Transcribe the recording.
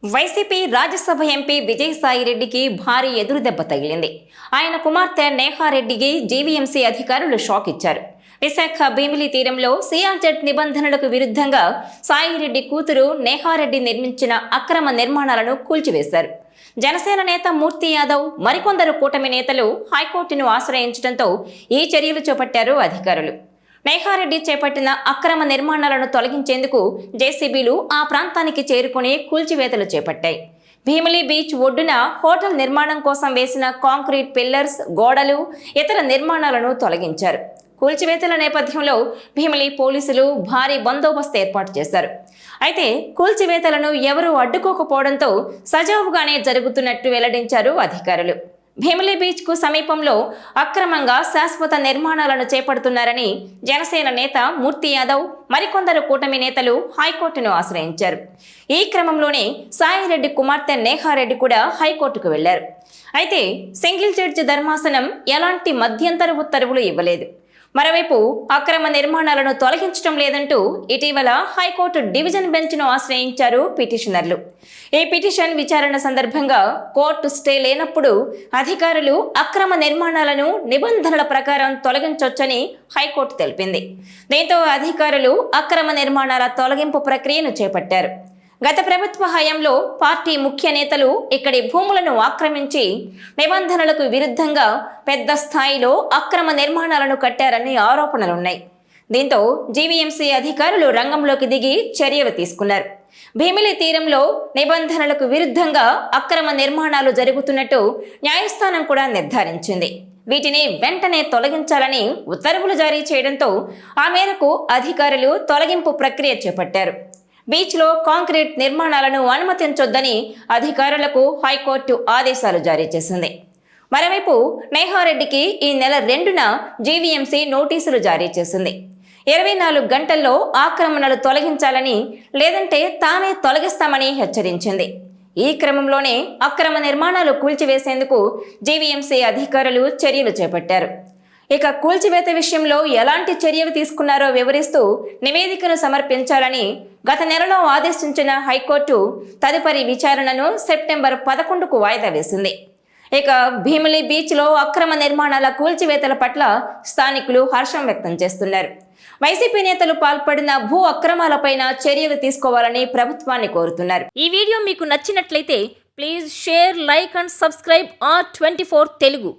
YCP Rajya Sabha MP విజయసాయిరెడ్డికి భారీ ఎదురుదెబ్బ తగిలింది. ఆయన కుమార్తె నేహారెడ్డికి జీవీఎంసీ అధికారులు షాక్ ఇచ్చారు. విశాఖ భీమిలి తీరంలో సిఆర్జెడ్ నిబంధనలకు విరుద్ధంగా సాయిరెడ్డి కూతురు నేహారెడ్డి నిర్మించిన అక్రమ నిర్మాణాలను కూల్చివేశారు. జనసేన నేత మూర్తి యాదవ్ మరికొందరు కూటమి నేతలు హైకోర్టును ఆశ్రయించడంతో ఈ చర్యలు చేపట్టారు అధికారులు. నేహారెడ్డి చేపట్టిన అక్రమ నిర్మాణాలను తొలగించేందుకు జేసీబీలు ఆ ప్రాంతానికి చేరుకుని కూల్చివేతలు చేపట్టాయి. భీమిలి బీచ్ ఒడ్డున హోటల్ నిర్మాణం కోసం వేసిన కాంక్రీట్ పిల్లర్స్, గోడలు, ఇతర నిర్మాణాలను తొలగించారు. కూల్చివేతల నేపథ్యంలో భీమిలి పోలీసులు భారీ బందోబస్తు ఏర్పాటు చేశారు. అయితే కూల్చివేతలను ఎవరూ అడ్డుకోకపోవడంతో సజావుగానే జరుగుతున్నట్టు వెల్లడించారు అధికారులు. భీమిలి బీచ్కు సమీపంలో అక్రమంగా శాశ్వత నిర్మాణాలను చేపడుతున్నారని జనసేన నేత మూర్తి యాదవ్ మరికొందరు కూటమి నేతలు హైకోర్టును ఆశ్రయించారు. ఈ క్రమంలోనే సాయిరెడ్డి కుమార్తె నేహారెడ్డి కూడా హైకోర్టుకు వెళ్లారు. అయితే సింగిల్ జడ్జి ధర్మాసనం ఎలాంటి మధ్యంతర ఉత్తర్వులు ఇవ్వలేదు. మరోవైపు అక్రమ నిర్మాణాలను తొలగించడం లేదంటూ ఇటీవల హైకోర్టు డివిజన్ బెంచ్ను ఆశ్రయించారు పిటిషనర్లు. ఈ పిటిషన్ విచారణ సందర్భంగా కోర్టు స్టే లేనప్పుడు అధికారులు అక్రమ నిర్మాణాలను నిబంధనల ప్రకారం తొలగించొచ్చని హైకోర్టు తెలిపింది. దీంతో అధికారులు అక్రమ నిర్మాణాల తొలగింపు ప్రక్రియను చేపట్టారు. గత ప్రభుత్వ హయాంలో పార్టీ ముఖ్య నేతలు ఇక్కడి భూములను ఆక్రమించి నిబంధనలకు విరుద్ధంగా పెద్ద స్థాయిలో అక్రమ నిర్మాణాలను కట్టారని ఆరోపణలున్నాయి. దీంతో జీవీఎంసీ అధికారులు రంగంలోకి దిగి చర్యలు తీసుకున్నారు. భీమిలి తీరంలో నిబంధనలకు విరుద్ధంగా అక్రమ నిర్మాణాలు జరుగుతున్నట్టు న్యాయస్థానం కూడా నిర్ధారించింది. వీటిని వెంటనే తొలగించాలని ఉత్తర్వులు జారీ చేయడంతో ఆ మేరకు అధికారులు తొలగింపు ప్రక్రియ చేపట్టారు. బీచ్లో కాంక్రీట్ నిర్మాణాలను అనుమతించొద్దని అధికారులకు హైకోర్టు ఆదేశాలు జారీ చేసింది. మరోవైపు నేహారెడ్డికి ఈ నెల 2న జీవీఎంసీ నోటీసులు జారీ చేసింది. 24 గంటల్లో ఆక్రమణలు తొలగించాలని, లేదంటే తామే తొలగిస్తామని హెచ్చరించింది. ఈ క్రమంలోనే అక్రమ నిర్మాణాలు కూల్చివేసేందుకు జీవీఎంసీ అధికారులు చర్యలు చేపట్టారు. ఇక కూల్చివేత విషయంలో ఎలాంటి చర్యలు తీసుకున్నారో వివరిస్తూ నివేదికను సమర్పించాలని గత నెలలో ఆదేశించిన హైకోర్టు తదుపరి విచారణను సెప్టెంబర్ 11కు వాయిదా వేసింది. ఇక భీమిలి బీచ్లో అక్రమ నిర్మాణాల కూల్చివేతల పట్ల స్థానికులు హర్షం వ్యక్తం చేస్తున్నారు. వైసీపీ నేతలు పాల్పడిన భూ అక్రమాలపైన చర్యలు తీసుకోవాలని ప్రభుత్వాన్ని కోరుతున్నారు. ఈ వీడియో మీకు నచ్చినట్లయితే please share, like and subscribe R24 Telugu.